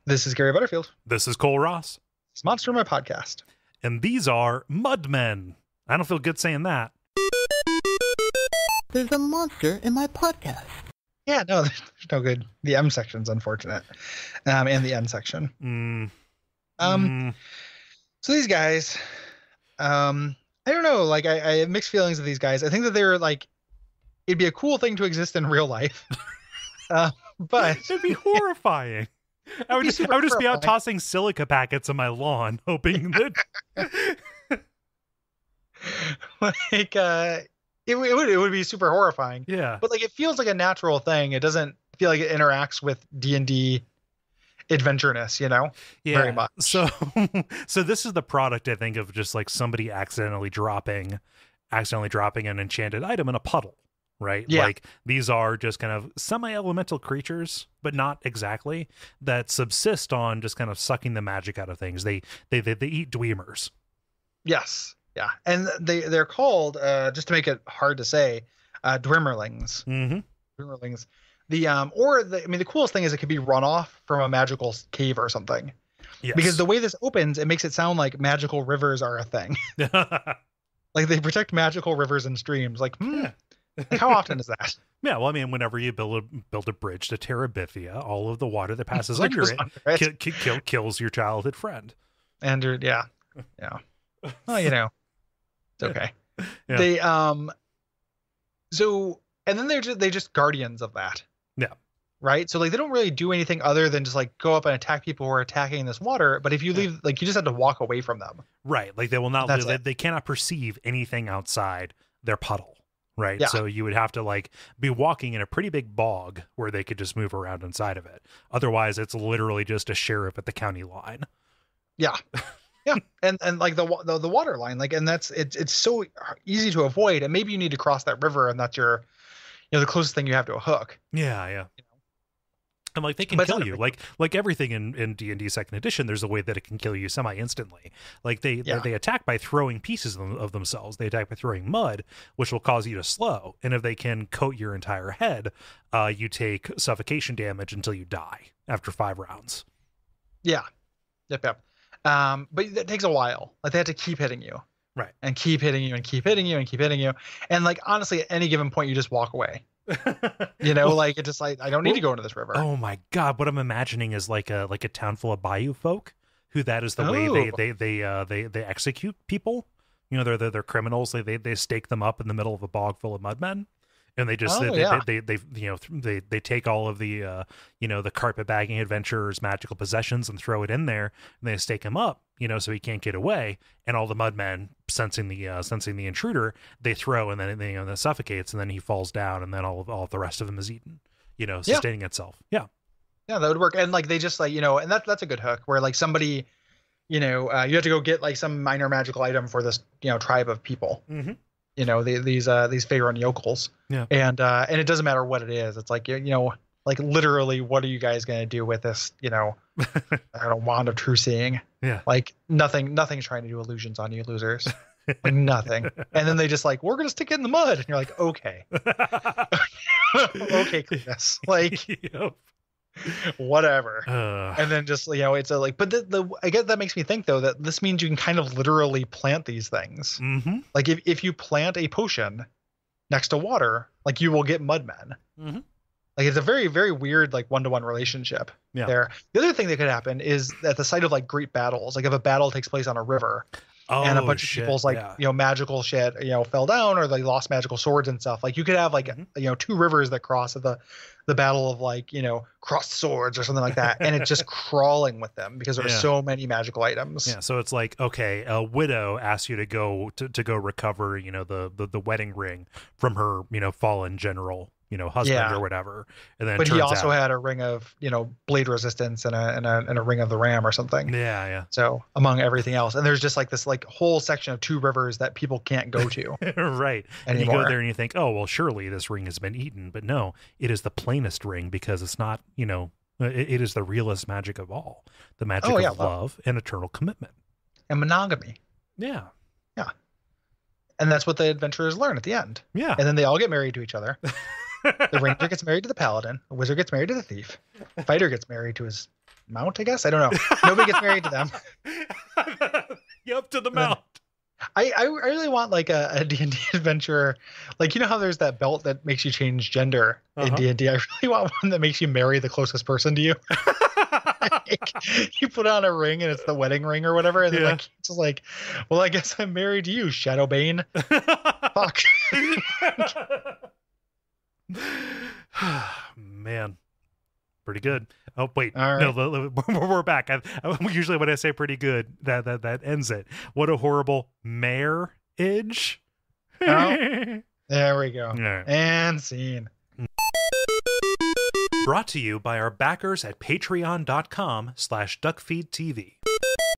This is Gary Butterfield. This is Cole Ross. It's Monster My Podcast. And these are Mudmen. I don't feel good saying that. There's a monster in my podcast. Yeah, no, there's no good. The M section's unfortunate. And the N section. So these guys, I don't know, like I have mixed feelings of these guys. I think that they're like, it'd be a cool thing to exist in real life. But it'd be horrifying. I would just be out tossing silica packets on my lawn, hoping that like it would be super horrifying. Yeah. But like it feels like a natural thing. It doesn't feel like it interacts with D&D adventureness, you know? Yeah. Very much. So this is the product, I think, of just like somebody accidentally dropping an enchanted item in a puddle. Right? Yeah. Like these are just kind of semi-elemental creatures, but not exactly, that subsist on just kind of sucking the magic out of things. They eat dweemers. Yes. Yeah. And they're called, just to make it hard to say, dwemerlings. Mm-hmm. Dwemerlings. The coolest thing is it could be runoff from a magical cave or something. Yes. Because the way this opens, it makes it sound like magical rivers are a thing. Like they protect magical rivers and streams. Like, how often is that? Yeah, well, I mean, whenever you build a bridge to Terabithia, all of the water that passes under it kills your childhood friend. And yeah. Well, you know, it's okay. Yeah. They so and then they're just guardians of that. Yeah. Right. So like they don't really do anything other than just like go up and attack people who are attacking this water. But if you leave, like you just have to walk away from them. Right. Like they will not. They cannot perceive anything outside their puddle. Right. Yeah. So you would have to like be walking in a pretty big bog where they could just move around inside of it. Otherwise, it's literally just a sheriff at the county line. Yeah. Yeah. And like the water line, like, and it's so easy to avoid. And maybe you need to cross that river and that's your, the closest thing you have to a hook. Yeah. Yeah. And like they can kill you, like everything in D&D Second Edition. There's a way that it can kill you semi-instantly. Like they attack by throwing pieces of themselves. They attack by throwing mud, which will cause you to slow. And if they can coat your entire head, you take suffocation damage until you die after 5 rounds. Yeah, yep. But that takes a while. Like they have to keep hitting you, right? And keep hitting you and keep hitting you and keep hitting you. And like honestly, at any given point, you just walk away. Like it just like I don't need to go into this river. Oh my god, what I'm imagining is like a town full of bayou folk who that is the way they execute people. They're criminals. They stake them up in the middle of a bog full of mudmen, and they just they take all of the the carpetbagging adventurers' magical possessions and throw it in there, and they stake him up, so he can't get away. And all the mudmen, sensing the intruder, they throw, and then that suffocates, and then he falls down, and then all of the rest of him is eaten, sustaining itself. Yeah, that would work. And like they just like and that's a good hook where like somebody, you have to go get like some minor magical item for this tribe of people. Mm-hmm. These Faerun yokels. Yeah. And it doesn't matter what it is. It's like, like literally, what are you guys going to do with this, I don't know, wand of true seeing? Yeah. Like nothing's trying to do illusions on you losers. Like nothing. And then they just like, we're going to stick it in the mud. And you're like, okay. Okay, Cletus. Like, yep. Whatever. And then just, it's a like, but I guess that makes me think though, that this means you can kind of literally plant these things. Mm-hmm. Like if you plant a potion next to water, like you will get mudmen. Mm-hmm. Like it's a very, very weird, like one-to-one relationship there. The other thing that could happen is at the site of like great battles, like if a battle takes place on a river and a bunch of people's like, magical shit, fell down or they lost magical swords and stuff. Like you could have like, 2 rivers that cross at the battle of like, crossed swords or something like that. And it's just crawling with them because there's so many magical items. Yeah. So it's like, okay, a widow asks you to go recover, the wedding ring from her, fallen general, husband or whatever. And then, but he also had a ring of, blade resistance and a ring of the ram or something. Yeah. Yeah. So among everything else, and there's just like this like whole section of 2 rivers that people can't go to. Right. Anymore. And you go there and you think, oh, well, surely this ring has been eaten, but no, it is the plainest ring because it's not, it is the realest magic of all, the magic of love and eternal commitment and monogamy. Yeah. Yeah. And that's what the adventurers learn at the end. Yeah. And then they all get married to each other. The ranger gets married to the paladin. The wizard gets married to the thief. The fighter gets married to his mount, I guess. I don't know. Nobody gets married to them. Yep, to the mount. I really want like a D&D adventure. Like, you know how there's that belt that makes you change gender in D&D? I really want one that makes you marry the closest person to you. Like, you put on a ring and it's the wedding ring or whatever. And then like, it's just like, well, I guess I'm married to you, Shadowbane. Fuck. Man. Pretty good. Oh wait, right. No, we're back. Usually when I say pretty good, that ends it. What a horrible marriage. Oh, there we go. Right. And scene. Brought to you by our backers at patreon.com/duckfeed.tv.